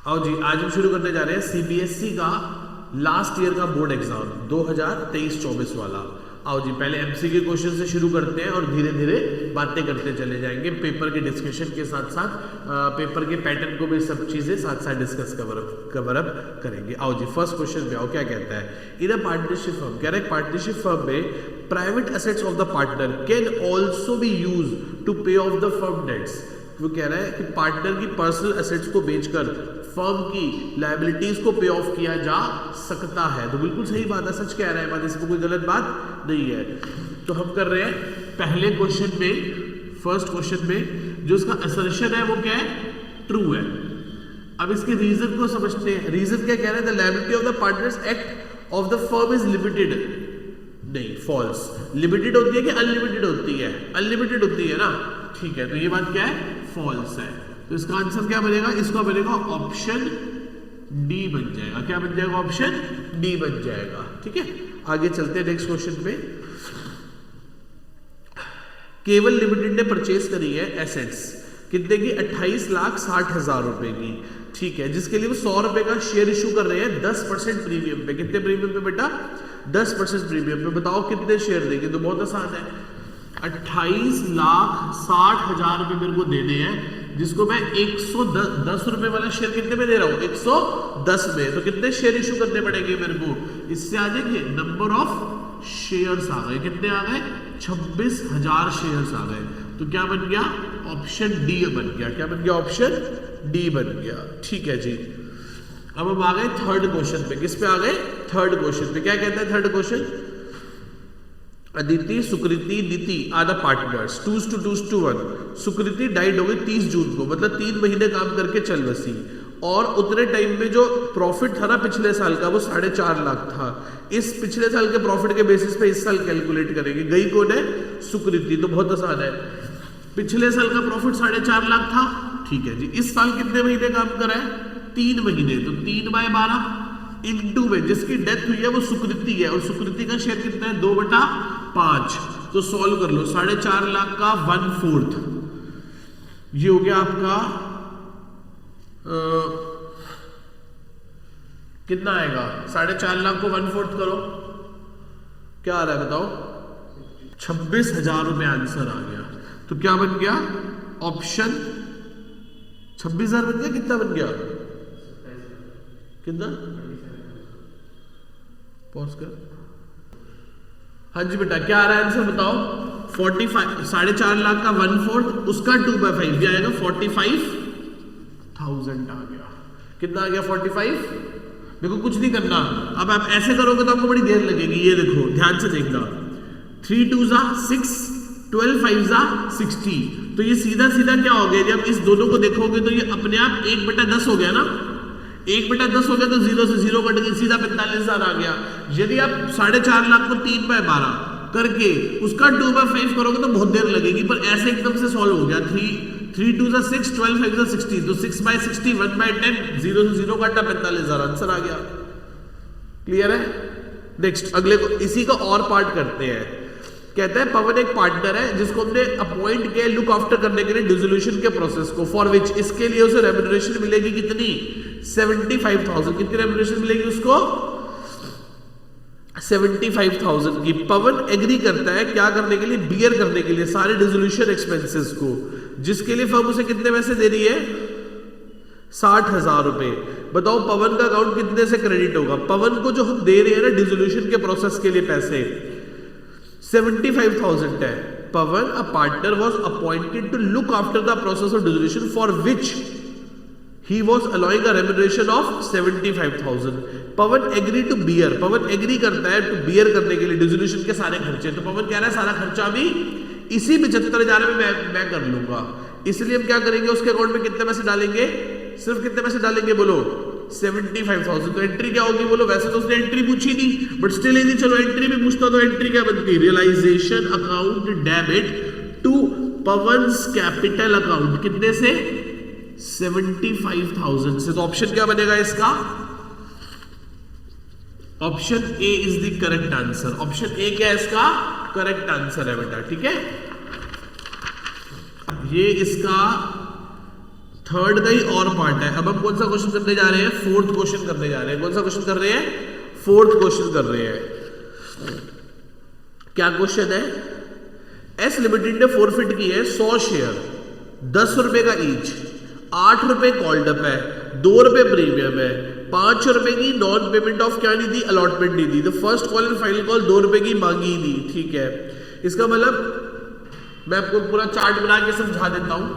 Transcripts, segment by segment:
आओ जी, आज हम शुरू करने जा रहे हैं सीबीएसई का लास्ट ईयर का बोर्ड एग्जाम 2023-24 वाला। आओ जी, पहले एमसीक्यू क्वेश्चन से शुरू करते हैं और धीरे धीरे बातें करते चले जाएंगे। पेपर के डिस्कशन के साथ साथ पेपर के पैटर्न को भी सब चीजें साथ साथ डिस्कस कवर अप करेंगे। आओ जी, फर्स्ट क्वेश्चन पे आओ, क्या कहता है? इन अ पार्टनरशिप फर्म, कह रहा है पार्टनरशिप फर्म में private assets of the partner can also be use to pay off the firm debts. वो कह रहा है कि पार्टनर की पर्सनल एसेट्स को बेचकर फर्म की लायबिलिटीज को पे ऑफ किया जा सकता है। तो बिल्कुल सही बात है, सच कह रहा है बात, इसमें कोई गलत बात नहीं है। तो हम कर रहे हैं पहले क्वेश्चन में, फर्स्ट क्वेश्चन में जो इसका असर्शन है वो क्या है? ट्रू है। अब इसके रीजन को समझते हैं। रीजन क्या कह रहा है? The liability of the partners act of the firm is limited. नहीं, फॉल्स। लिमिटेड होती है कि अनलिमिटेड होती है? अनलिमिटेड होती है ना, ठीक है। तो ये बात क्या है? फॉल्स है। तो इसका आंसर क्या बनेगा? इसका बनेगा ऑप्शन डी बन जाएगा। क्या बन जाएगा? ऑप्शन डी बन जाएगा। ठीक है, आगे चलते हैं नेक्स्ट क्वेश्चन पे। केवल लिमिटेड ने परचेज करी है एसेट्स कितने की? 28,60,000 रुपए की। ठीक है, जिसके लिए वो 100 रुपए का शेयर इशू कर रहे हैं 10% प्रीमियम पे। कितने प्रीमियम पे बेटा? 10% प्रीमियम पे। बताओ कितने शेयर देंगे? तो बहुत आसान है, 28,60,000 रुपए मेरे को देने हैं, जिसको मैं 110 रुपए वाला शेयर कितने में दे रहा हूं? 110 में। तो कितने शेयर इशू करने पड़ेंगे मेरे को? इससे आ जाएंगे नंबर ऑफ शेयर्स आ गए। कितने आ गए? 26,000 शेयर्स आ गए। तो क्या बन गया? ऑप्शन डी बन गया। क्या बन गया? ऑप्शन डी बन गया। ठीक है जी, अब हम आ गए थर्ड क्वेश्चन पे। किस पे आ गए? थर्ड क्वेश्चन पे। क्या कहता है third question? Aditi, Sukriti, Niti are the partners 2:1। Sukriti died हो गई 30 जून को, मतलब 3 महीने काम करके चल बसी, और उतने टाइम में जो प्रॉफिट था ना पिछले साल का, वो 4.5 लाख था। इस पिछले साल के प्रॉफिट के बेसिस पे इस साल कैलकुलेट करेंगे। गई कौन है? सुकृति। तो बहुत आसान है, पिछले साल का प्रॉफिट 4.5 लाख था। ठीक है जी, इस साल कितने महीने काम करा है? 3 महीने। तो 3/12 इनटू में जिसकी डेथ हुई है वो सुकृति है, और सुकृति का शेयर कितना है? 2/5। तो सॉल्व कर लो, 4.5 लाख का 1/4 ये हो गया आपका कितना आएगा? 4.5 लाख को 1/4 करो, क्या आ रहा है बताओ? 26,000 रुपए आंसर आ गया। तो क्या बन गया? ऑप्शन 26,000 बन गया। कितना बन गया? कितना? पॉज कर। हाँ जी बेटा, क्या आ रहा है आंसर बताओ? 45, 4.5 लाख का 1/4, उसका 2/5 भी आएगा, 45,000 आ गया। कितना आ गया? 45। देखो कुछ नहीं करना, अब आप ऐसे करोगे तो आपको बड़ी देर लगेगी। ये देखो ध्यान से देखना, 3 2 6, 12 5 60। तो ये सीधा सीधा क्या हो गया? जब इस दोनों को देखोगे तो ये अपने आप 1/10 हो गया ना। 1/10 हो गया तो 0 से 0 कट गई, सीधा 45,000 आ गया। यदि आप 4.5 लाख को 3/12 करके उसका 2/5 करोगे तो बहुत देर लगेगी, पर ऐसे एकदम से सॉल्व हो गया। 3 2 6, 12 5 60। तो 6/60, 1/10, 0 से 0 काटा, 45,000 आंसर आ गया। क्लियर है? नेक्स्ट अगले को, इसी का और पार्ट करते हैं। कहता है पवन एक पार्टनर है जिसको हमने अपॉइंट किया लुक आफ्टर करने के लिए डिसोल्यूशन के प्रोसेस को, फॉर विच इसके लिए उसे रेम्युनरेशन मिलेगी कितनी? 75,000। कितनी रेम्युनरेशन मिलेगी उसको? 75,000 की। पवन एग्री करता है क्या करने के लिए? बियर करने के लिए सारे डिसोल्यूशन एक्सपेंसेस को, जिसके लिए फर्म उसे कितने पैसे दे रही है? 60,000 रुपए। बताओ पवन का अकाउंट कितने से क्रेडिट होगा? पवन को जो हम दे रहे हैं ना डिसोल्यूशन के प्रोसेस के लिए पैसे, 75,000 है। Pavan a partner was appointed to look after the process of dissolution for which he was allowing a remuneration of 75,000. Pavan agree to bear, Pavan agree करता है टू बियर करने के लिए डिसोल्यूशन के सारे खर्चे। तो पवन कह रहा है सारा खर्चा भी इसी 75,000 में मैं कर लूंगा। इसलिए हम क्या करेंगे? उसके अकाउंट में कितने पैसे डालेंगे? सिर्फ कितने पैसे डालेंगे बोलो? 75,000। तो एंट्री क्या होगी बोलो? वैसे तो उसने एंट्री पूछी नहीं, बट स्टिल यदि चलो एंट्री भी पूछता तो एंट्री क्या बनती? Realisation account debit to Pavan's capital account. कितने से? 75,000 से। तो ऑप्शन क्या बनेगा इसका? Option A is the correct answer. Option A क्या है इसका? करेक्ट आंसर है बेटा। ठीक है, ये इसका थर्ड का ही और पार्ट है। अब हम कौन सा क्वेश्चन करने जा रहे हैं? फोर्थ क्वेश्चन करने जा रहे हैं। कौन सा क्वेश्चन कर रहे हैं? फोर्थ क्वेश्चन कर रहे हैं। क्या क्वेश्चन है? एस लिमिटेड ने फॉरफिट की है 100 शेयर, 10 रुपए का ईच, 8 रुपए कॉल्ड अप है, 2 रुपए प्रीमियम है, 5 रुपए की नॉन पेमेंट ऑफ क्या नहीं दी? अलॉटमेंट नहीं दी। तो first call and final call 2 रुपए की मांगी ही नहीं। ठीक है, इसका मतलब मैं आपको पूरा चार्ट बना के समझा देता हूं।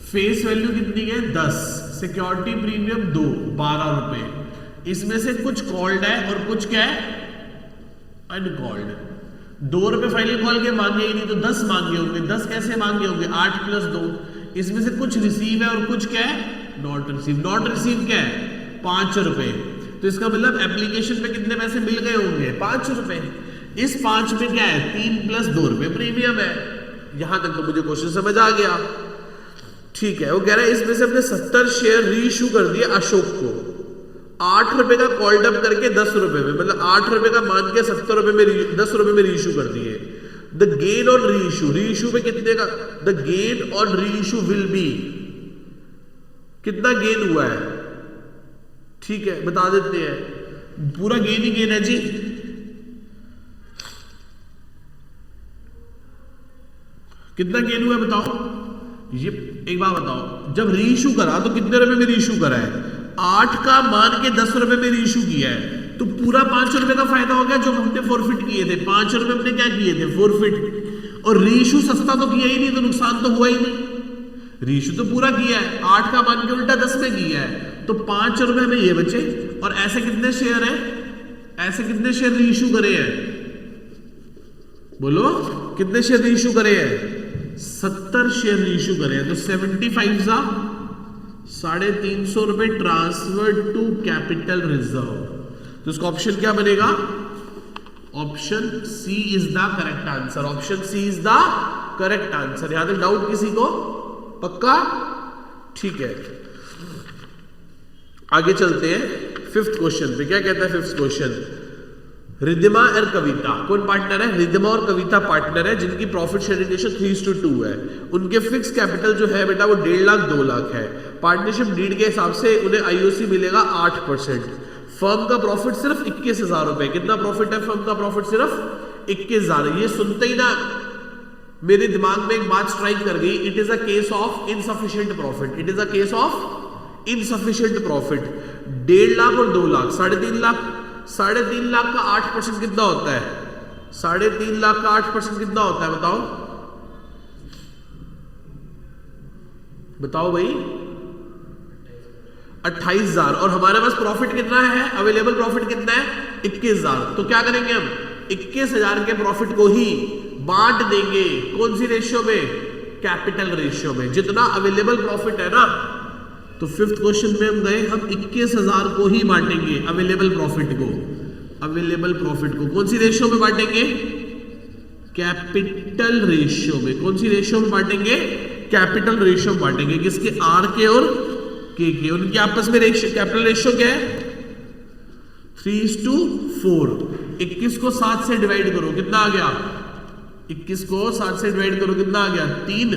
फेस वैल्यू कितनी है? 10, सिक्योरिटी प्रीमियम 2, 12 रुपए। इसमें से कुछ कॉल्ड है और कुछ क्या है? अनकॉल्ड। 2 रुपए फाइनल कॉल के मांगे ही नहीं, तो 10 मांगे होंगे। 10 कैसे मांगे होंगे? 8 + 2। इसमें से कुछ रिसीव है और कुछ क्या है? Not receive. नॉट रिसीव क्या है? 5 रुपए। तो इसका मतलब एप्लीकेशन पे कितने पैसे मिल गए होंगे? 5 रुपए। इस 5 में क्या है? 3 + 2 रुपए प्रीमियम है। यहां तक तो मुझे क्वेश्चन समझ आ गया। ठीक है, वो कह रहा है इसमें से हमने 70 शेयर रीइश्यू कर दिए अशोक को, 8 रुपए का कॉल्ड अप करके 10 रुपए में, मतलब 8 रुपए का मान के 70 रुपए में 10 रुपए में रीइश्यू कर दिए। The gain on reissue, reissue पे कितने का? The gain on reissue will be, कितना गेन हुआ है? ठीक है, बता देते हैं। पूरा गेन ही गेन है जी। कितना गेन हुआ है बताओ? ये एक बात बताओ, जब रीइश्यू करा तो कितने रुपए में रीइश्यू करा है? 8 का मान के 10 रुपए में रीइश्यू किया है, तो पूरा 5 रुपए का फायदा हो गया जो हमने फॉरफिट किए थे। 5 रुपए हमने क्या किए थे? फॉरफिट। और रीइश्यू सस्ता तो किया ही नहीं, तो नुकसान तो हुआ ही नहीं। रीइश्यू तो पूरा किया है, 8 का मान के उल्टा 10 में किया है, तो 5 रुपए में ये बचे। और ऐसे कितने शेयर है? ऐसे कितने शेयर रीइश्यू करे हैं? बोलो, कितने शेयर रीइश्यू करे हैं? 70 शेयर रीइश्यू करे हैं। तो 75 जा 350 रुपए ट्रांसफर टू कैपिटल रिजर्व। तो इसका ऑप्शन क्या बनेगा? Option C is the correct answer. Option C is the correct answer. यहां तक डाउट किसी को? पक्का? ठीक है, आगे चलते हैं फिफ्थ क्वेश्चन पे। क्या कहता है फिफ्थ क्वेश्चन? रिद्धिमा और कविता कौन पार्टनर है? रिद्धिमा और कविता पार्टनर है, जिनकी प्रॉफिट शेयरिंग रेशियो 3:2 है। उनके फिक्स कैपिटल जो है बेटा वो 1.5 लाख 2 लाख है। पार्टनरशिप डीड के हिसाब से उन्हें आईओसी मिलेगा 8%। फर्म का प्रॉफिट सिर्फ 21,000 रुपए। कितना प्रॉफिट है फर्म का? प्रॉफिट सिर्फ 21,000। ये सुनते ही ना मेरे दिमाग में एक बात स्ट्राइक कर गई। It is a case of insufficient profit. It is a case of insufficient profit. 1.5 lakh और 2 लाख 3.5 लाख। 3.5 लाख का 8% कितना होता है? 3.5 लाख का 8% कितना होता है? बताओ बताओ भाई। 28,000। और हमारे पास प्रॉफिट कितना है? अवेलेबल प्रॉफिट कितना है? 21,000। तो क्या करेंगे हम? 21,000 के प्रॉफिट को ही बांट देंगे। कौन सी रेशियो में? कैपिटल रेशियो में। जितना अवेलेबल प्रॉफिट है ना, तो फिफ्थ क्वेश्चन में हम गए, हम 21,000 को ही बांटेंगे अवेलेबल प्रॉफिट को। अवेलेबल प्रॉफिट को कौन सी रेशियो में बांटेंगे? कैपिटल रेशियो में। कौन सी रेशियो में बांटेंगे? कैपिटल रेशियो में बांटेंगे। किसके? आर के और के के। उनके आपस में रेशियो, कैपिटल रेशियो क्या है? 3:4। 21 को 7 से डिवाइड करो, कितना आ गया? 21 को 7 से डिवाइड करो, कितना आ गया? 3।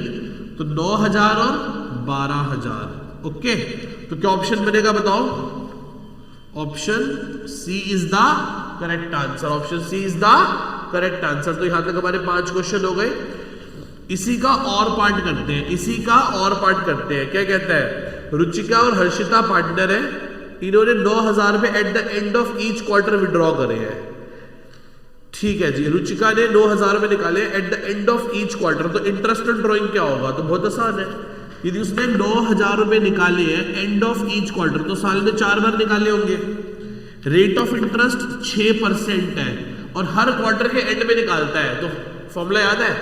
तो 9,000 और 12,000। ओके, तो क्या ऑप्शन बनेगा बताओ? Option C is the correct answer. Option C is the correct answer. तो यहां तक हमारे 5 क्वेश्चन हो गए। इसी का और पार्ट करते हैं। इसी का और पार्ट करते हैं। क्या कहता है? रुचिका और हर्षिता पार्टनर है। इन्होंने 9,000 रुपए at the end of each quarter withdraw करे हैं। ठीक है जी, रुचिका ने 9,000 रुपए निकाले at the end of each quarter. तो इंटरेस्ट ऑन ड्रॉइंग क्या होगा? तो बहुत आसान है। यदि उसने 9,000 रुपए निकाले हैं एंड ऑफ ईच क्वार्टर, तो साल में 4 बार निकाले होंगे। रेट ऑफ इंटरेस्ट 6% है और हर क्वार्टर के एंड में निकालता है। तो फॉर्मूला याद है?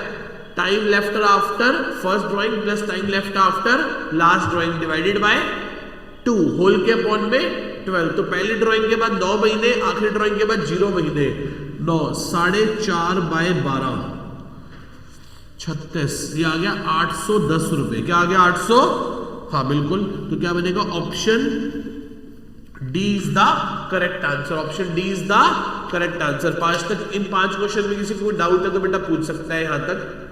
Time left after first drawing plus time left after last drawing divided by 2 whole के अपॉन में 12। तो पहली ड्राइंग के बाद 9 महीने, आखिरी ड्राइंग के बाद 0 महीने। 9 4.5 बाय 12 36। ये आ गया 810 रुपए। क्या आ गया? 800। हाँ बिल्कुल। तो क्या बनेगा? Option D is the correct answer. Option D is the correct answer. 5 तक, इन 5 क्वेश्चन में किसी को डाउट है तो बेटा पूछ सकता है यहां तक।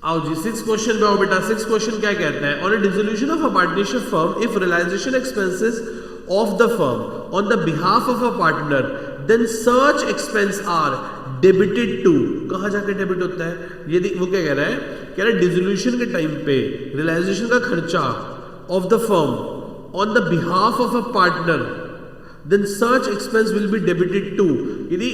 आओ जी 6 क्वेश्चन पे आओ बेटा। 6 क्वेश्चन क्या कहता है, on a dissolution of a partnership firm if realisation expenses of the firm on the behalf of a partner then such expense are debited to, कहाँ जाके डेबिट होता है, यदि वो क्या कह रहा है, कह रहा है डिसोल्यूशन के टाइम पे रियलाइजेशन का खर्चा of the firm on the behalf of a partner then such expense will be debited to. यदि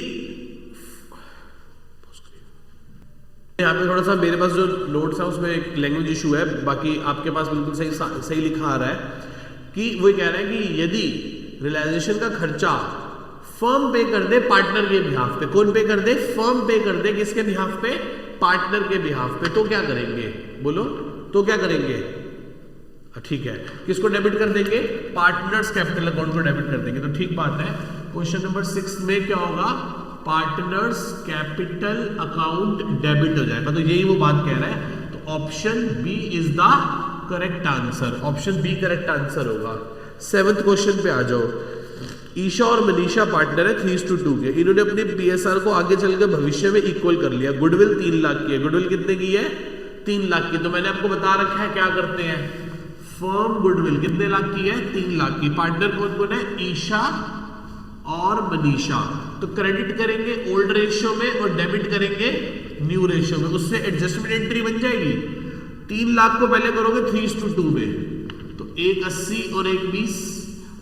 यहाँ पे थोड़ा सा मेरे पास जो नोट्स है उसमें एक लैंग्वेज इशू है, बाकी आपके पास बिल्कुल सही लिखा आ रहा है कि वो कह रहा है कि यदि रियलाइजेशन का खर्चा फर्म पे कर दे पार्टनर के बिहाफ पे, कौन पे कर दे, फर्म पे कर दे, किसके बिहाफ पे, पार्टनर के बिहाफ पे, तो क्या करेंगे, बोलो तो क्या करेंगे, ठीक है, किसको डेबिट कर देंगे, पार्टनर्स कैपिटल अकाउंट को डेबिट कर देंगे। तो ठीक बात है, क्वेश्चन नंबर 6 में क्या होगा, पार्टनर्स कैपिटल अकाउंट डेबिट हो जाएगा। तो यही वो बात कह रहा है, तो option B is the correct answer, option B correct answer होगा। 7th क्वेश्चन पे आ जाओ। ईशा और मनीषा पार्टनर है 3:2 के, इन्होंने अपने पीएसआर को आगे चलकर भविष्य में इक्वल कर लिया। गुडविल 3 लाख की है, गुडविल कितने की है, 3 लाख की। तो मैंने आपको बता रखा है क्या करते हैं, फर्म गुडविल कितने लाख की है, 3 लाख की। पार्टनर कौन कौन है, ईशा और मनीषा। तो क्रेडिट करेंगे ओल्ड रेशियो में और डेबिट करेंगे न्यू रेशियो में, उससे एडजस्टमेंट एंट्री बन जाएगी। 3 लाख को पहले करोगे 3:2 में, तो एक 80 और एक 20,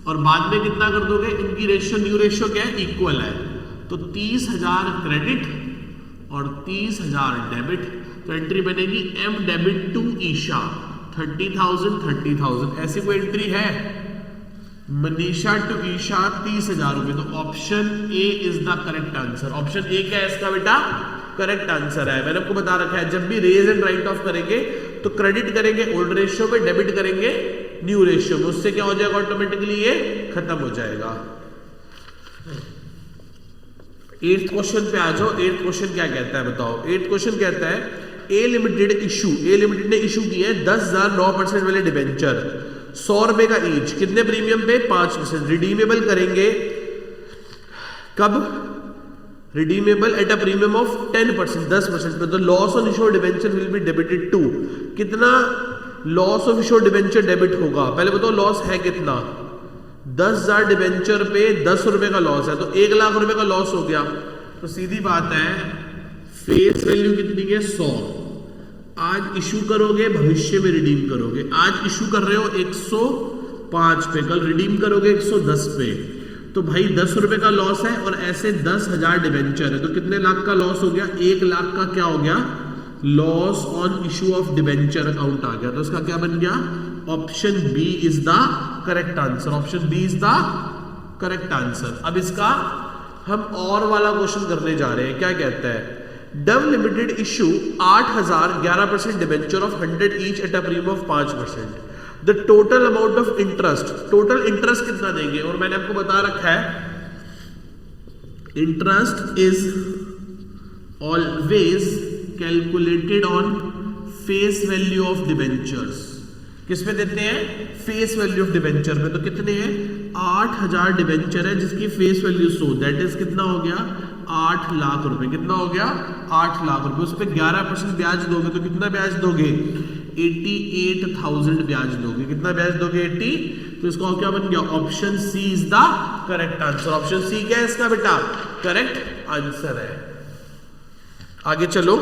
और बाद में कितना कर दोगे, इनकी रेशियो न्यू रेशियो क्या है, इक्वल है। तो 30,000 क्रेडिट और 30,000 डेबिट, तो एंट्री बनेगी एम डेबिट टू ईशा 30,000। ऐसी कोई एंट्री है, मनीषा टू ईशा 30,000 रुपए। तो option A is the correct answer. Option A क्या है इसका बेटा, करेक्ट आंसर है। मैंने आपको बता रखा है, जब भी रेज एंड राइट ऑफ करेंगे तो क्रेडिट करेंगे ओल्ड रेशियो में, डेबिट करेंगे न्यू रेशियो में, उससे क्या हो जाएगा, ऑटोमेटिकली ये खत्म हो जाएगा। 8th क्वेश्चन पे आ जाओ। 8th क्वेश्चन क्या कहता है बताओ। 8th क्वेश्चन कहता है ए लिमिटेड इशू, ए लिमिटेड ने इशू किया है 10,000 9% वाले डिबेंचर 100 रुपए का ईच, कितने प्रीमियम पे, 5%। रिडीमेबल करेंगे कब, redeemable at a premium of 10%, 10% पे। तो loss on issue debenture will be debited to, कितना loss of issue debenture debit होगा, पहले बताओ लॉस है कितना, 10,000 डिबेंचर पे 10 रुपए का लॉस है, तो 1 लाख रुपए का लॉस हो गया। तो सीधी बात है, फेस वैल्यू कितनी है, 100। आज इशू करोगे, भविष्य में रिडीम करोगे। आज इशू कर रहे हो 105 पे, कल रिडीम करोगे 110 पे। तो भाई 10 रुपए का लॉस है और ऐसे 10,000 डिबेंचर है, तो कितने लाख का लॉस हो गया, 1 लाख का क्या हो गया, loss on issue of debenture account आ गया। तो इसका क्या बन गया, option B is the correct answer. Option B is the correct answer. अब इसका हम और वाला क्वेश्चन करने जा रहे हैं। क्या कहता है, Dove limited issue 8,000 11% debenture of 100 each eight a premium of 5%। The total amount of interest, total interest कितना देंगे, और मैंने आपको बता रखा है interest is always calculated on face value of debentures. किस पे देते हैं, फेस वैल्यू ऑफ डिबेंचर पे। तो कितने हैं, 8,000 डिबेंचर है जिसकी फेस वैल्यू 100, दैट इज कितना हो गया, 8 लाख रुपए। कितना हो गया, 8 लाख रुपए। उस पर 11% ब्याज दोगे तो कितना ब्याज दोगे, 88,000 ब्याज दोगे। कितना ब्याज दोगे, 80। तो इसका क्या बन गया, option C is the correct answer. Option C क्या है इसका बेटा, करेक्ट आंसर है। आगे चलो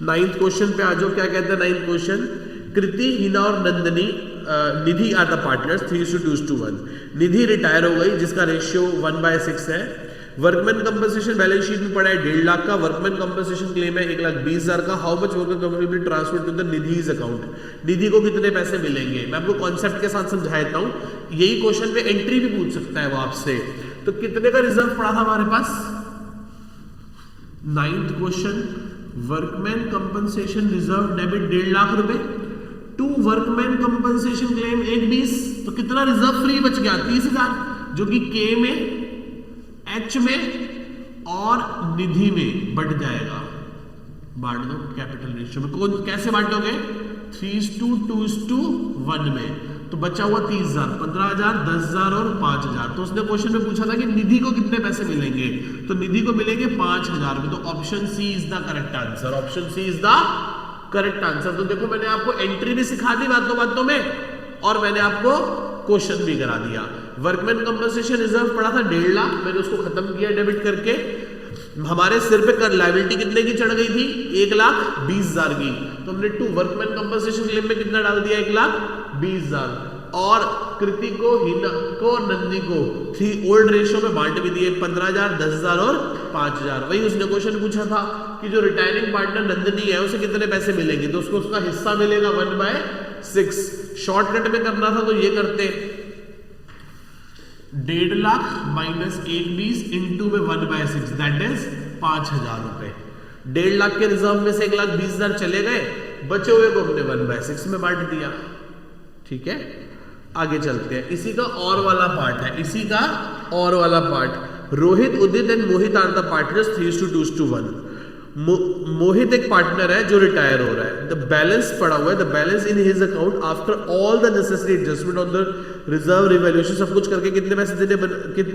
9th क्वेश्चन पे आ जाओ। क्या कहते हैं 9th क्वेश्चन, कृति, हिना और Nandini Nidhi are the partners 3:2:1। Nidhi retire हो गई जिसका रेशियो 1/6 है। वर्कमैन कंपनसेशन बैलेंस शीट में पड़ा है 1.5 लाख का। वर्कमैन कंपनसेशन क्लेम है 1,20,000 का। How much workman compensation will transfer to the Nidhi's account. Nidhi को कितने पैसे मिलेंगे, मैं आपको कॉन्सेप्ट के साथ समझा देता हूं। यही क्वेश्चन पे एंट्री भी पूछ सकता है वो आपसे। तो कितने का रिजर्व पड़ा था हमारे पास, 9th question, workman compensation reserve debit 1.5 lakh रुपए टू वर्कमैन कंपनसेशन क्लेम 1,20। तो कितना रिजर्व फ्री बच गया, 30,000, जो कि के में, एच में और निधि में बढ़ जाएगा। बांट दो कैपिटल रेशियो में। कौन कैसे बांटोगे, 3:2:1 में। तो बचा हुआ 30,000, 15,000, 10,000 और 5,000। तो उसने क्वेश्चन में पूछा था कि निधि को कितने पैसे मिलेंगे, तो निधि को मिलेंगे 5,000 रुपए। तो option C is the correct answer, option C is the correct answer. तो देखो मैंने आपको एंट्री भी सिखा दी बातों बातों में, और मैंने आपको क्वेश्चन भी करा दिया। वर्कमैन कंपनसेशन रिजर्व पड़ा था 1.5 लाख, मैंने उसको खत्म किया डेबिट करके। हमारे सिर पे कर लायबिलिटी कितने की चढ़ गई थी, 1,20,000 की, तो हमने टू वर्कमैन कंपनसेशन क्लेम में कितना डाल दिया, 1,20,000। और कृति को, हिना को और नंदी को 3 ओल्ड रेशियो में बांट भी दिए, 15,000, 10,000 और 5,000। वही उसने क्वेश्चन पूछा था कि जो रिटायरिंग पार्टनर नंदिनी है उसे कितने पैसे मिलेंगे, तो उसको उसका हिस्सा मिलेगा 1/6। शॉर्टकट में करना था तो ये करते, 1.5 लाख माइनस 1,20 इंटू में 1/6, दैट इज 5,000 रुपए। 1.5 लाख के रिजर्व में से 1,20,000 चले गए, बचे हुए को हमने 1/6 में बांट दिया। ठीक है, आगे चलते हैं। इसी का और वाला पार्ट है, इसी का और वाला part. Rohit, Udit and Mohit are the partners 3:2:1। Mohit एक पार्टनर है जो रिटायर हो रहा है। द बैलेंस पड़ा हुआ है, the balance in his account after all the necessary adjustment on the reserve revaluation, सब कुछ करके कितने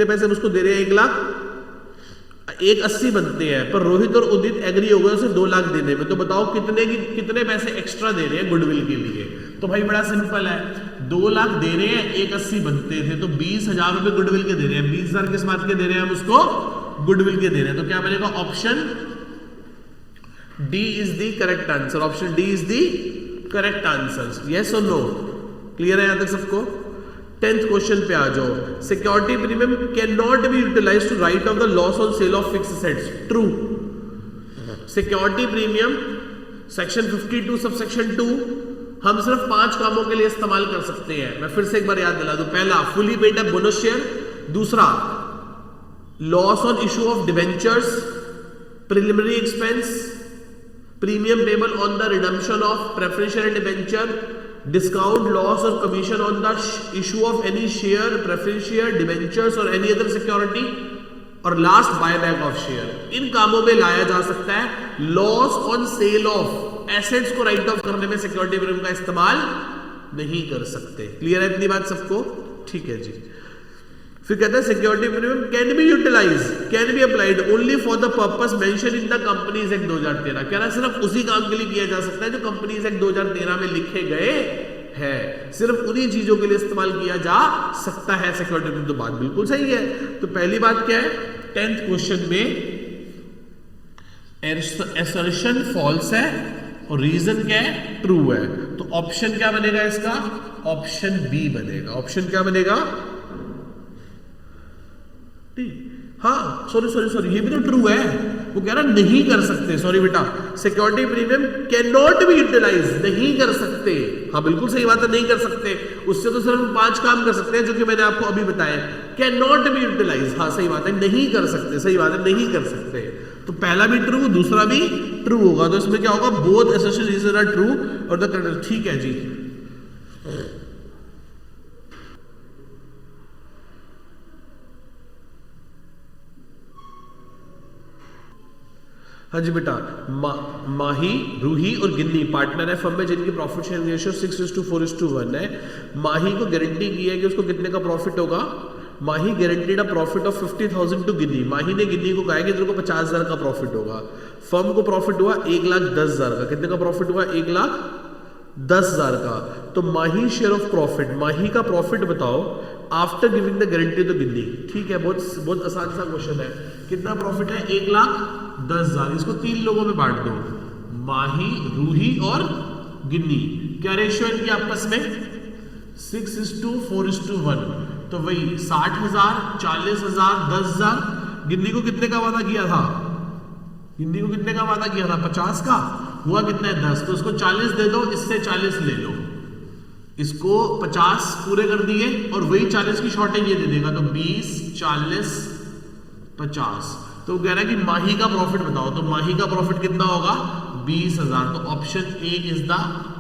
पैसे हम उसको दे रहे हैं, 1,80,000 बनते हैं। पर रोहित और उदित एग्री हो गए उसे 2 लाख देने में। तो बताओ कितने पैसे एक्स्ट्रा दे रहे हैं गुडविल के लिए। तो भाई बड़ा सिंपल है, 2 लाख दे रहे हैं, 1,80,000 बनते थे, तो 20,000 रुपए गुडविल के दे रहे हैं। 20,000 किस बात के दे रहे हैं हम उसको, गुडविल के दे रहे हैं। तो क्या बनेगा, option D is the correct answer, option D is the correct answer. Yes और नो, क्लियर है यहां तक सबको। 10th क्वेश्चन पे आ जाओ। Security premium can not be utilised to write off the loss on sale of fixed assets, true. Security premium section 52 subsection 2 हम सिर्फ 5 कामों के लिए इस्तेमाल कर सकते हैं। मैं फिर से एक बार याद दिला दूं। पहला, fully paid up bonus share. दूसरा, loss on issue of debentures, preliminary expense, premium payable on the redemption of preference share debenture, discount loss और commission on the issue of any share, preference share, debentures और any other security, और last buyback of share. इन कामों में लाया जा सकता है। Loss on sale of assets को राइट ऑफ करने में सिक्योरिटी प्रीमियम का इस्तेमाल नहीं कर सकते। क्लियर है इतनी बात सबको, ठीक है जी। फिर कहता है security premium can be utilize, can be applied only for the purpose mention in the Companies Act 2013। कह रहा है सिर्फ उसी काम के लिए किया जा सकता है जो कंपनीज एक्ट 2013 में लिखे गए है, सिर्फ उन्हीं चीजों के लिए इस्तेमाल किया जा सकता है सिक्योरिटी प्रीमियम। तो बात बिल्कुल सही है। तो पहली बात क्या है, 10th क्वेश्चन में असर्शन फॉल्स है और रीजन क्या है, ट्रू है। तो ऑप्शन क्या बनेगा इसका, ऑप्शन बी बनेगा। ऑप्शन क्या बनेगा, हाँ सॉरी ये भी तो ट्रू है। वो कह रहा नहीं कर सकते, सॉरी बेटा, security premium can not be utilize, नहीं कर सकते। हाँ बिल्कुल सही बात है, नहीं कर सकते। उससे तो सिर्फ 5 काम कर सकते हैं जो कि मैंने आपको अभी बताया। कैन नॉट बी यूटिलाइज, हाँ सही बात है, नहीं कर सकते, सही बात है, नहीं कर सकते। तो पहला भी ट्रू, दूसरा भी ट्रू होगा। तो इसमें क्या होगा, both assertion reason are true और द करेक्ट। ठीक है जी। हाँ जी बेटा, माही, रूही और गिन्नी पार्टनर है फर्म में जिनकी प्रॉफिट शेयरिंग रेशियो 6:4:1 है। माही को गारंटी की है कि उसको कितने का प्रॉफिट होगा। Mahi guaranteed a profit of 50,000 to Ginni. Mahi ने गिन्नी को कहा है कि तेरे को 50,000 का प्रॉफिट होगा। फर्म को प्रॉफिट हुआ 1,10,000 का। कितने का प्रॉफिट हुआ, 1,10,000 का। तो Mahi share of profit, Mahi का प्रॉफिट बताओ after giving the guarantee to Ginni. ठीक है, बहुत आसान सा क्वेश्चन है। कितना प्रॉफिट है, 1,10,000। इसको 3 लोगों में बांट दो, माही, रूही और गिन्नी। क्या रेशियो इनकी आपस में, 6:4:1। तो वही 60,000, 40,000, 10,000। गिन्नी को कितने का वादा किया था, गिन्नी को कितने का वादा किया था, 50 का। हुआ कितना है, 10। तो उसको 40 दे दो, इससे 40 ले लो। इसको 50 पूरे कर दिए और वही 40 की शॉर्टेज ये दे देगा। तो 20, 40, 50। तो कह रहा है कि माही का प्रॉफिट बताओ। तो माही का प्रॉफिट कितना होगा, 20,000। तो option A is the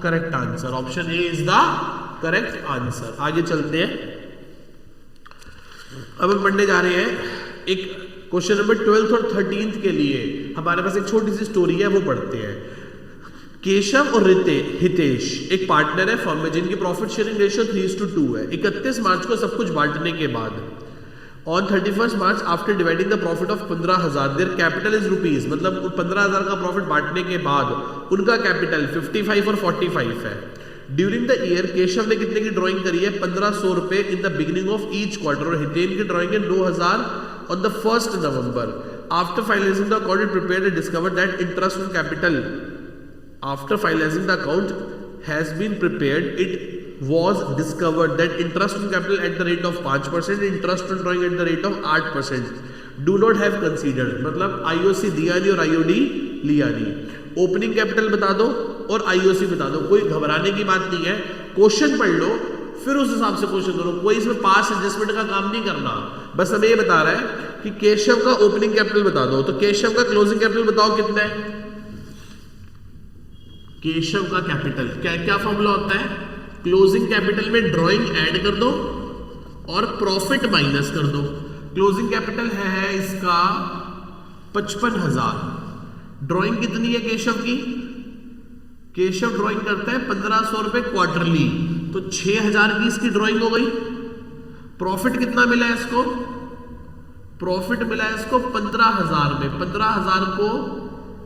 correct answer, option A is the correct answer. आगे चलते हैं। अब हम पढ़ने जा रहे हैं एक क्वेश्चन नंबर 12th और 13th के लिए हमारे पास एक छोटी सी स्टोरी है, वो पढ़ते हैं। केशव और हितेश एक पार्टनर है फर्म में जिनकी प्रॉफिट शेयरिंग रेशियो 3:2 है। 31 मार्च को सब कुछ बांटने के बाद on 31 March after dividing the profit of 15,000 their capital is rupees, मतलब 15,000 का प्रॉफिट बांटने के बाद उनका कैपिटल 55 और 45 है। ड्यूरिंग द ईयर केशव ने कितने की ड्राइंग करी है? 1500 रुपए in the beginning of each quarter, और हितेन की ड्राइंग है 2000 on the 1 November. After finalizing the account prepared and discovered that interest on capital after finalizing the account has been prepared, it was discovered that interest on capital at the rate of 5%, interest on drawing at the rate of 8% do not have considered, मतलब IOC दिया नहीं और IOD लिया नहीं। Opening capital बता दो और IOC बता दो, कोई घबराने की बात नहीं है। क्वेश्चन पढ़ लो फिर उस हिसाब से क्वेश्चन करो, कोई इसमें पास एडजस्टमेंट का काम नहीं करना। बस हमें ये बता रहा है कि केशव का ओपनिंग कैपिटल बता दो, तो केशव का क्लोजिंग कैपिटल बताओ कितना है? केशव का कैपिटल क्या क्या फॉर्मूला होता है? क्लोजिंग कैपिटल में ड्राइंग ऐड कर दो और प्रॉफिट माइनस कर दो। क्लोजिंग कैपिटल है इसका 55,000। ड्राइंग कितनी है केशव की? केशव ड्राइंग करता है 1500 रुपए क्वार्टरली, तो 6,000 की इसकी ड्राइंग हो गई। प्रॉफिट कितना मिला है इसको? प्रॉफिट मिला है इसको 15,000 में। 15,000 को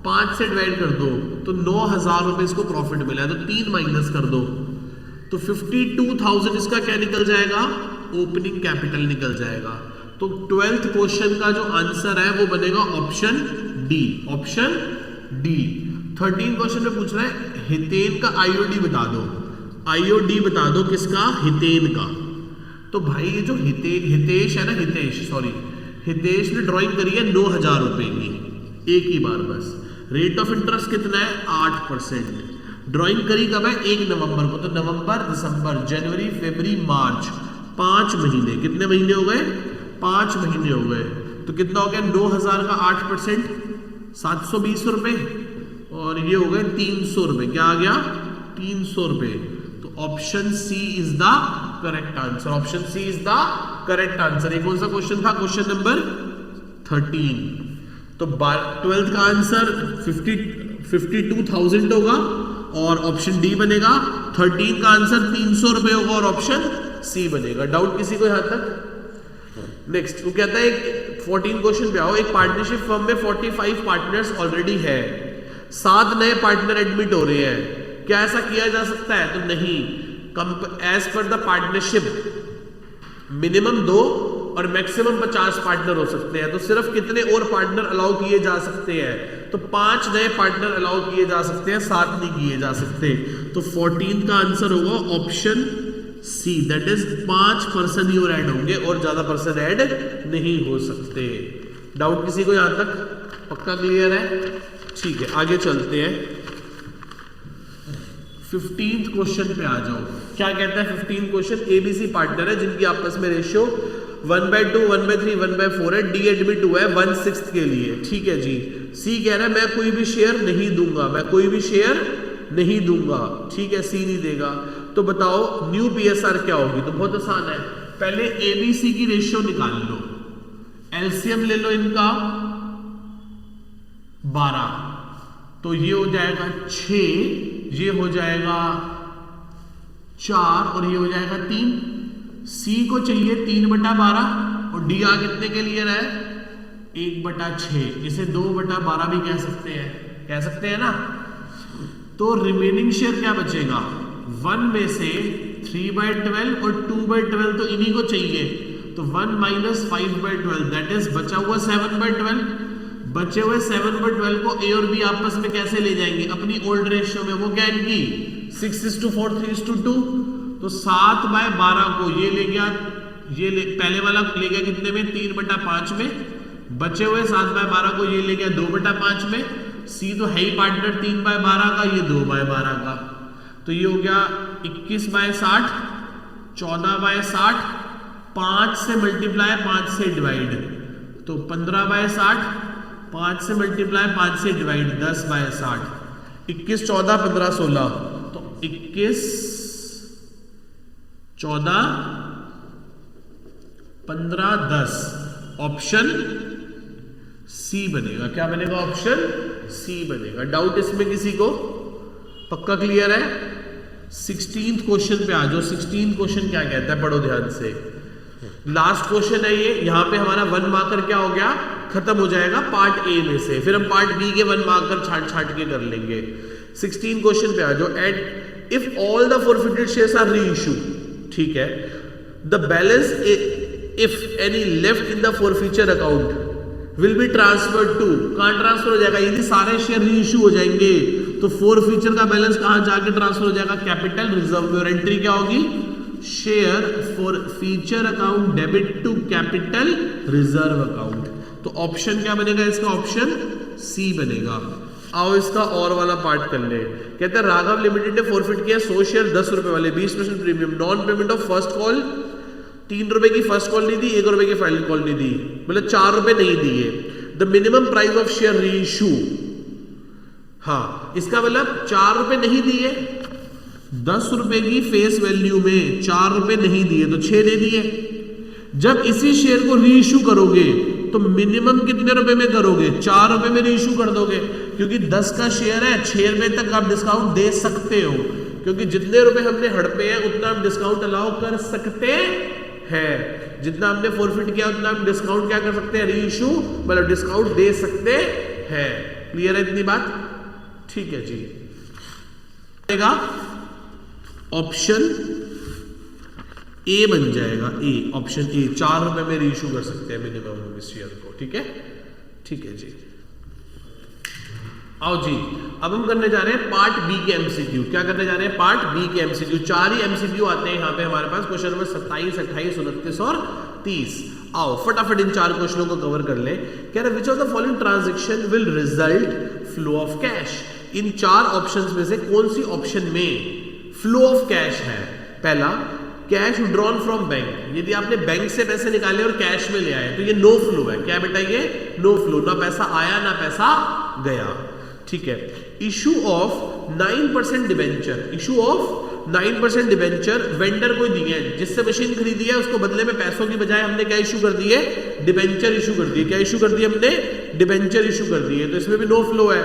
5 से डिवाइड कर दो तो 9,000 रुपए इसको प्रॉफिट मिला है, तो 3 माइनस कर दो तो 52,000 इसका क्या निकल जाएगा? ओपनिंग कैपिटल निकल जाएगा। तो 12th क्वेश्चन का जो आंसर है वो बनेगा option D. Option D. 13 question में पूछ रहा है हितेन का आईओडी बता दो। आईओडी बता दो किसका? हितेन का। तो भाई ये जो हितेश है ना, हितेश ने ड्राइंग करी है 9,000 रुपए की एक ही बार बस। रेट ऑफ इंटरेस्ट कितना है? 8%। ड्राइंग करी कब है? 1 नवंबर को। तो नवंबर, दिसंबर, जनवरी, फरवरी, मार्च, 5 महीने। कितने महीने हो गए? 5 महीने हो गए। तो कितना हो गया? 9,000 का 8% 720 रुपए, और ये हो गए 300 रुपए। क्या आ गया? 300 रुपए। तो option C is the correct answer. Option C is the correct answer. ये कौन सा क्वेश्चन था? Question number 13। तो 12th का आंसर 52,000 होगा और ऑप्शन डी बनेगा। 13 का आंसर 300 रुपए होगा और ऑप्शन सी बनेगा। डाउट किसी को यहां तक? नेक्स्ट वो कहता है 14 क्वेश्चन पे आओ। एक पार्टनरशिप फर्म में 45 पार्टनर्स ऑलरेडी है, 7 नए पार्टनर एडमिट हो रहे हैं। क्या ऐसा किया जा सकता है? तो नहीं। As per the partnership minimum 2 और मैक्सिमम 50 पार्टनर हो सकते हैं। तो सिर्फ कितने और पार्टनर अलाउ किए जा सकते हैं? तो 5 नए पार्टनर अलाउ किए जा सकते हैं, 7 नहीं किए जा सकते। तो 14 का आंसर होगा option C, that is 5 person ही और ऐड होंगे और ज्यादा पर्सन ऐड नहीं हो सकते। डाउट किसी को यहां तक? पक्का क्लियर है? ठीक है, आगे चलते हैं। 15th क्वेश्चन पे आ जाओ। क्या कहता है 15th क्वेश्चन? एबीसी पार्टनर है जिनकी आपस में रेशियो 1/2, 1/3, 1/4 है। डी एडमिट हुआ है 1/6 के लिए। ठीक है जी। सी कह रहा है मैं कोई भी शेयर नहीं दूंगा, मैं कोई भी शेयर नहीं दूंगा। ठीक है, सी नहीं देगा। तो बताओ न्यू पीएसआर क्या होगी? तो बहुत आसान है, पहले एबीसी की रेशियो निकाल लो, एलसीएम ले लो इनका 12, तो ये हो जाएगा 6, ये हो जाएगा 4 और ये हो जाएगा 3। सी को चाहिए 3/12 और डी आ कितने के लिए रहा है? 1/6। इसे 2/12 भी कह सकते हैं ना। तो रिमेनिंग शेयर क्या बचेगा? 1 में से 3/12 और 2/12 तो इन्हीं को चाहिए, तो 1 - 5/12 दैट इज बचा हुआ 7/12। बचे हुए 7/12 को ए और बी आपस में कैसे ले जाएंगे? अपनी ओल्ड रेशियो में। वो क्या इनकी 6:4, 3:2। तो 7/12 को ये ले गया, पहले वाला ले गया कितने में? 3/5 में। बचे हुए 7/12 को ये ले गया 2/5 में। सी तो है ही पार्टनर 3/12 का, ये 2/12 का। तो ये हो गया 21/60, 14/60, 5 से मल्टीप्लाई 5 से डिवाइड, तो 15/60, 5 से मल्टीप्लाई 5 से डिवाइड, 10/60। 21, 14, 15, 16, तो 21, 14, 15, 10। ऑप्शन सी बनेगा। क्या बनेगा? ऑप्शन सी बनेगा। डाउट इसमें किसी को? पक्का क्लियर है? 16th क्वेश्चन पे आ जाओ। 16th क्वेश्चन क्या कहता है, पढ़ो ध्यान से। लास्ट क्वेश्चन है ये, यहां पे हमारा 1 मार्कर क्या हो गया, खत्म हो जाएगा पार्ट ए में से, फिर हम पार्ट बी के 1 मार्कर छाट छाट के कर लेंगे। 16 क्वेश्चन पे आ जाओ। And if all the forfeited shares are reissue, ठीक है, the balance if any left in the forfeiture account will be transferred to, कहां ट्रांसफर हो जाएगा, यदि सारे शेयर रीइश्यू हो जाएंगे तो फॉरफीचर का बैलेंस कहां जाके ट्रांसफर हो जाएगा, कैपिटल रिजर्व में, और एंट्री क्या होगी, share forfeiture account debit to capital reserve account. तो ऑप्शन क्या बनेगा इसका, ऑप्शन सी बनेगा। आओ इसका और वाला पार्ट कर ले। कहते हैं राघव लिमिटेड ने फॉरफिट किया 100 शेयर 10 रुपए वाले, 20% premium, non payment of first call, 3 रुपए की फर्स्ट कॉल नहीं दी, 1 रुपए की फाइनल कॉल नहीं दी, मतलब 4 रुपए नहीं दिए। The minimum price of share reissue, हाँ इसका मतलब 4 रुपए नहीं दिए, 10 रुपए की फेस वैल्यू में 4 रुपए नहीं दिए तो 6 दे दिए। जब इसी शेयर को रीइश्यू करोगे तो मिनिमम कितने रुपए में करोगे, 4 रुपए में रीइश्यू कर दोगे, क्योंकि 10 का शेयर है, 6 रुपए तक आप डिस्काउंट दे सकते हो, क्योंकि जितने रुपए हमने हड़पे हैं उतना हम डिस्काउंट अलाउ कर सकते हैं, जितना हमने फॉरफिट किया उतना हम डिस्काउंट क्या कर सकते हैं, रीइश्यू मतलब डिस्काउंट दे सकते हैं। क्लियर है इतनी बात? ठीक है जी। ऑप्शन ए बन जाएगा, ए, ऑप्शन ए, 4 रुपए में रीइश्यू कर सकते हैं मिनिमम इस शेयर को। ठीक है, ठीक है जी। आओ जी, अब हम करने जा रहे हैं पार्ट बी के एमसीक्यू। क्या करने जा रहे हैं, पार्ट बी के एमसीक्यू। 4 ही एमसीक्यू आते हैं यहाँ पे हमारे पास, क्वेश्चन नंबर 27, 28, 29 और 30। आओ फटाफट इन 4 क्वेश्चनों को कवर कर ले। कह रहे which of the following transaction will result flow of cash. In 4 options में से कौन सी ऑप्शन में फ्लो ऑफ कैश है? पहला, कैश विड्रॉन फ्रॉम बैंक, यदि आपने बैंक से पैसे निकाले और कैश में ले आए तो ये नो फ्लो है। क्या बेटा, ये नो फ्लो, ना पैसा आया ना पैसा गया। ठीक है। Issue of 9% debenture, issue of 9% debenture vendor को दिए हैं, जिससे मशीन खरीदी है उसको बदले में पैसों की बजाय हमने क्या इशू कर दिए, डिबेंचर इशू कर दिए। क्या इशू कर दिए हमने, डिबेंचर इशू कर दिए, तो इसमें भी नो फ्लो है।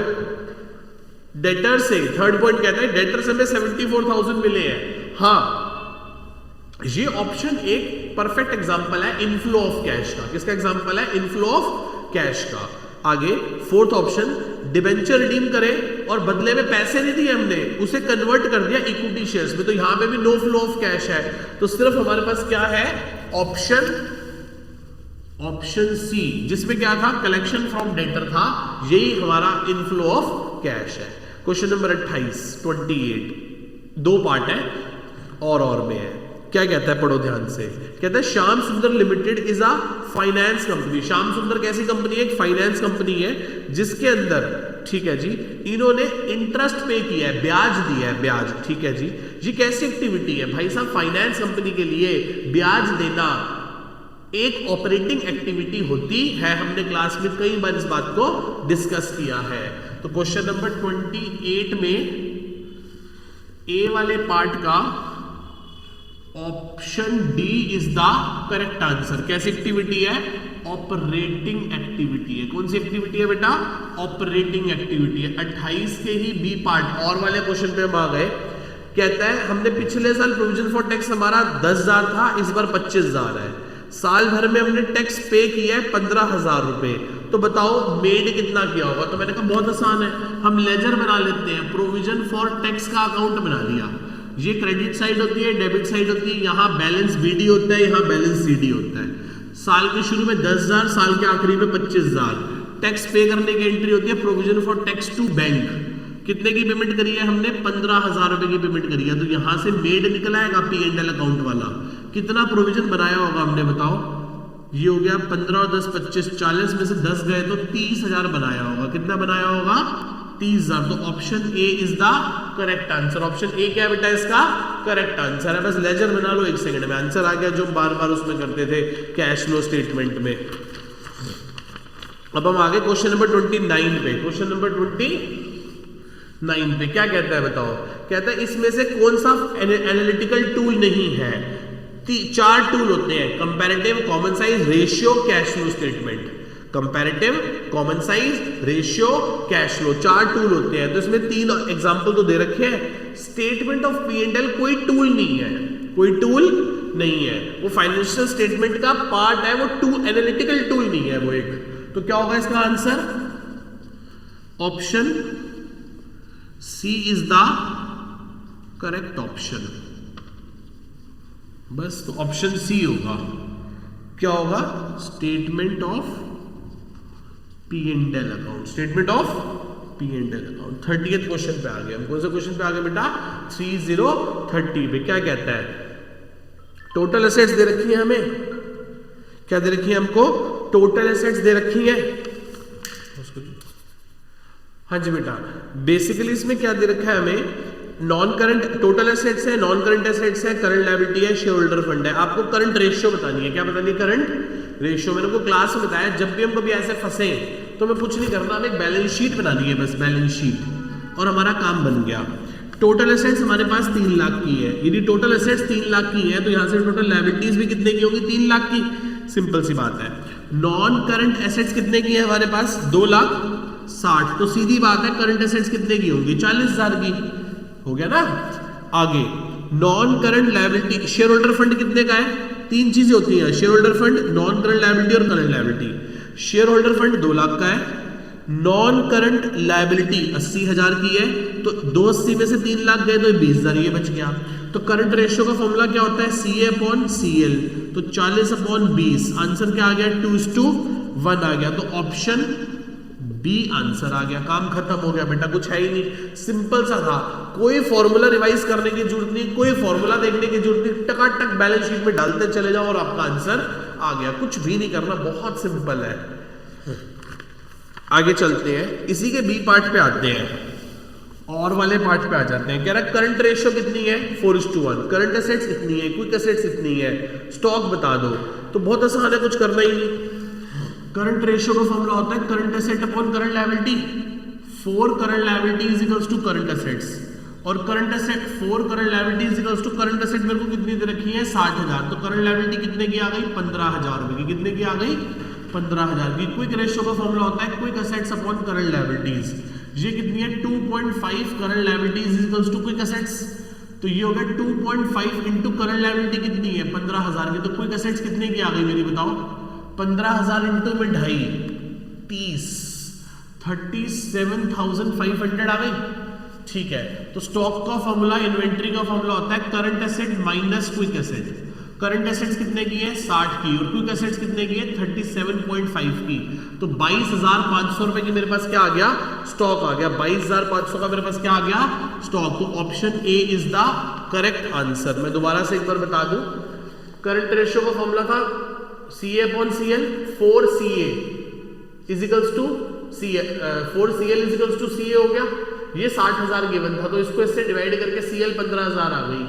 डेटर से, थर्ड पॉइंट कहता है डेटर से हमें 74,000 मिले हैं। हाँ, ये ऑप्शन एक परफेक्ट एग्जांपल है इनफ्लो ऑफ कैश का। किसका एग्जांपल है, इनफ्लो ऑफ कैश का। आगे फोर्थ ऑप्शन, डिबेंचर रिडीम करें और बदले में पैसे नहीं दिए हमने, उसे कन्वर्ट कर दिया इक्विटी शेयर्स में, तो यहां पे भी नो फ्लो ऑफ कैश है। तो सिर्फ हमारे पास क्या है, ऑप्शन सी, जिसमें क्या था, कलेक्शन फ्रॉम डेटर था, यही हमारा इनफ्लो ऑफ कैश है। क्वेश्चन नंबर 28 2 पार्ट है और में है। क्या कहता है, पढ़ो ध्यान से। कहता है श्याम सुंदर limited is a finance company. Shyam सुंदर कैसी कंपनी है, एक फाइनेंस कंपनी है, जिसके अंदर, ठीक है जी, इन्होंने इंटरेस्ट पे किया है, ब्याज दिया है, ब्याज। ठीक है जी, ये कैसी एक्टिविटी है भाई साहब, फाइनेंस कंपनी के लिए ब्याज देना एक ऑपरेटिंग एक्टिविटी होती है। हमने क्लास में कई बार इस बात को डिस्कस किया है। तो क्वेश्चन नंबर 28 में ए वाले पार्ट का option D is the correct answer. कैसी एक्टिविटी है, ऑपरेटिंग एक्टिविटी है। कौन सी एक्टिविटी है बेटा, ऑपरेटिंग एक्टिविटी है। 28 के ही बी पार्ट और वाले क्वेश्चन पे हम आ गए। कहता है हमने पिछले साल प्रोविजन फॉर टैक्स हमारा 10,000 था, इस बार 25,000 है। साल भर में हमने टैक्स पे किया है 15,000 रुपए, तो बताओ मेड कितना किया होगा। तो मैंने कहा बहुत आसान है, हम लेजर बना लेते हैं, प्रोविजन फॉर टैक्स का अकाउंट बना लिया। ये क्रेडिट साइड होती है, डेबिट साइड होती है, यहाँ बैलेंस बीडी होता है, यहाँ बैलेंस सीडी होता है। साल के शुरू में 10,000, साल के आखिरी में 25,000। टैक्स पे करने की एंट्री होती है provision for tax to bank. कितने की पेमेंट करी है हमने, 15,000 रुपए की पेमेंट करी है, तो यहाँ से मेड निकल आएगा P&L अकाउंट वाला। कितना प्रोविजन बनाया होगा हमने, बताओ। ये हो गया 15 और 10 25, 40 में से 10 गए तो 30,000 बनाया होगा। कितना बनाया होगा, 30,000। तो option A is the correct answer. Option A क्या है बेटा, इसका करेक्ट आंसर है। बस लेजर बना लो, 1 सेकंड में आंसर आ गया, जो बार बार उसमें करते थे कैश फ्लो स्टेटमेंट में। अब हम आगे क्वेश्चन नंबर 29 पे। क्वेश्चन नंबर 29 पे क्या कहता है, बताओ। कहता है इसमें से कौन सा एनालिटिकल टूल नहीं है। 4 टूल होते हैं, comparative, common size, ratio, cash flow statement. Comparative, common size, ratio, cash flow, 4 tool होते हैं। तो इसमें 3 एग्जांपल तो दे रखे हैं। Statement of P and L कोई टूल नहीं है, कोई टूल नहीं है, वो फाइनेंशियल स्टेटमेंट का पार्ट है, वो टूल, एनालिटिकल टूल नहीं है वो एक। तो क्या होगा इसका answer? Option C is the correct option. बस, तो ऑप्शन सी होगा। क्या होगा? Statement of P and L account, statement of P and L account. 30th question पे आ गए हम। कौन सा क्वेश्चन पे आ गए बेटा? 3030 पे क्या कहता है? टोटल एसेट्स दे रखी है हमें, क्या दे रखी है हमको? टोटल एसेट्स दे रखी है। हाँ जी बेटा, बेसिकली इसमें क्या दे रखा है हमें? नॉन करंट टोटल एसेट्स है, नॉन करंट एसेट्स है, करंट लायबिलिटी है, शेयर होल्डर फंड है। आपको करंट रेशियो बतानी है। क्या बतानी है? Current ratio. मैंने को क्लास में बताया, जब भी हम कभी ऐसे फंसे तो हमें कुछ नहीं करना, हमें एक बैलेंस शीट बनानी है, बस बैलेंस शीट, और हमारा काम बन गया। टोटल एसेट्स हमारे पास 3 लाख की है। यदि टोटल एसेट्स 3 लाख की है तो यहां से टोटल लायबिलिटीज भी कितने की होगी? 3 लाख की। सिंपल सी बात है। नॉन करंट एसेट्स कितने की है हमारे पास? 2,60,000। तो सीधी बात है, करंट एसेट्स कितने की होंगी? 40,000 की। हो गया ना? आगे non current liability, share holder fund कितने का है? 3 चीजें होती हैं, share holder fund, non current liability और current liability. Share holder fund 2 lakh का है, नॉन करंट लायबिलिटी 80,000 की है। तो 280 में से 3 लाख गए तो 20,000 ये बच गया। तो करंट रेशियो का फॉर्मूला क्या होता है? CA/CL। तो 40/20। आंसर क्या आ गया? 2:1 आ गया। तो ऑप्शन बी आंसर आ गया। काम खत्म हो गया बेटा, कुछ है ही नहीं, सिंपल सा था। कोई फॉर्मूला रिवाइज करने की जरूरत नहीं, कोई फॉर्मूला देखने की जरूरत नहीं, टकाटक बैलेंस शीट में डालते चले जाओ और आपका आंसर आ गया। कुछ भी नहीं करना, बहुत सिंपल है। आगे चलते हैं, इसी के बी पार्ट पे आते हैं, और वाले पार्ट पे आ जाते हैं। कह रहा है करंट रेशियो कितनी है? 4:1। करंट एसेट्स इतनी है, क्विक एसेट्स इतनी है, स्टॉक बता दो। तो बहुत आसान है, कुछ करना ही नहीं। करंट रेशियो का फॉर्मूला होता है current asset upon current liability. 4 current liability is equals to current assets, और current asset 4 current liability is equals to current asset मेरे को कितनी दे रखी है? 60,000। तो करंट लायबिलिटी कितने की आ गई? 15,000 रुपए की। कितने की आ गई? 15,000 की। क्विक रेशियो का फॉर्मूला होता है quick assets upon current liabilities. ये कितनी है? 2.5 current liabilities is equals to quick assets. तो ये हो गया 2.5 इंटू करंट लायबिलिटी कितनी है? 15,000 की। तो क्विक एसेट्स कितने की आ गई मेरी, बताओ? 15,000 इंटू में 2.5 30 37,500 आ गई। ठीक है, तो स्टॉक का फॉर्मूला, इन्वेंट्री का फॉर्मूला होता है current asset minus quick asset. Current assets कितने की है? 60 की, और क्विक एसेट्स कितने की है? 37.5 की। तो 22,500 रुपए की मेरे पास क्या आ गया? स्टॉक आ गया। 22,500 का मेरे पास क्या आ गया? स्टॉक। तो option A is the correct answer. मैं दोबारा से एक बार बता दूं, करंट रेशियो का फॉर्मूला था CA/CL, 4CA is equals to CA, 4CL is equals to CA हो गया। ये 60,000 गिवन था, तो इसको इससे डिवाइड करके CL 15,000 आ गई।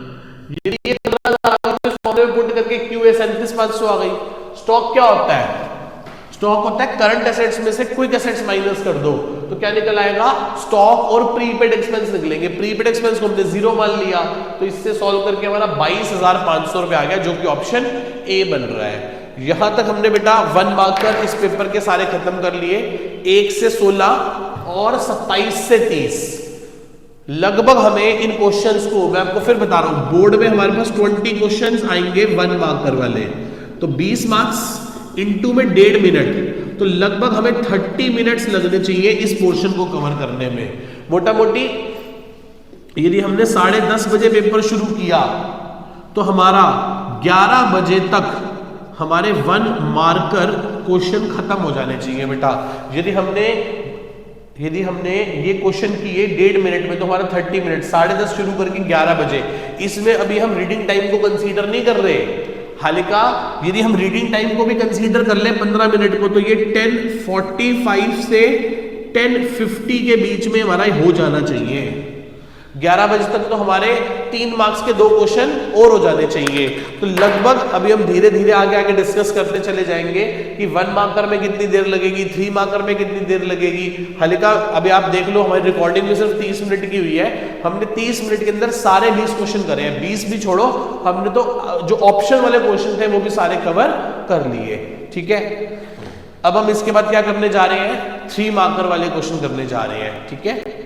ये 15,000 आ गई, तो इस फॉर्मूले में पुट करके QA 37,500 आ गई। स्टॉक क्या होता है? स्टॉक होता है करंट एसेट्स में से क्विक एसेट्स माइनस कर दो, तो क्या निकल आएगा? स्टॉक और प्रीपेड एक्सपेंस निकलेंगे। प्रीपेड एक्सपेंस को हमने 0 मान लिया, तो इससे सॉल्व करके हमारा 22,500 रुपए आ गया, जो कि ऑप्शन ए बन रहा है। यहां तक हमने बेटा 1 मार्कर इस पेपर के सारे खत्म कर लिए। 1 से 16 और 27 से 30 लगभग हमें इन क्वेश्चंस को, मैं आपको फिर बता रहा हूं, बोर्ड में हमारे पास 20 क्वेश्चंस आएंगे 1 मार्कर वाले, तो 20 मार्क्स इनटू में 1.5 मिनट, तो लगभग हमें 30 मिनट्स लगने चाहिए इस पोर्शन को कवर करने में। मोटा मोटी यदि हमने 10:30 बजे पेपर शुरू किया तो हमारा 11 बजे तक हमारे 1 मार्कर क्वेश्चन खत्म हो जाने चाहिए बेटा। यदि हमने ये क्वेश्चन किए 1.5 मिनट में, तो हमारा 30 मिनट, 10:30 शुरू करके 11 बजे। इसमें अभी हम रीडिंग टाइम को कंसीडर नहीं कर रहे। हालांकि यदि हम रीडिंग टाइम को भी कंसीडर कर ले 15 मिनट को, तो ये 10:45 से 10:50 के बीच में हमारा हो जाना चाहिए। 11 बजे तक तो हमारे 3 मार्क्स के 2 क्वेश्चन और हो जाने चाहिए। तो लगभग अभी हम धीरे धीरे आगे आगे डिस्कस करते चले जाएंगे कि 1 मार्कर में कितनी देर लगेगी, 3 मार्कर में कितनी देर लगेगी। हालांकि अभी आप देख लो, हमारी रिकॉर्डिंग में सिर्फ 30 मिनट की हुई है। हमने 30 मिनट के अंदर सारे 20 क्वेश्चन करे हैं। 20 भी छोड़ो, हमने तो जो ऑप्शन वाले क्वेश्चन थे वो भी सारे कवर कर लिए। ठीक है, अब हम इसके बाद क्या करने जा रहे हैं, 3 मार्कर वाले क्वेश्चन करने जा रहे हैं, ठीक है।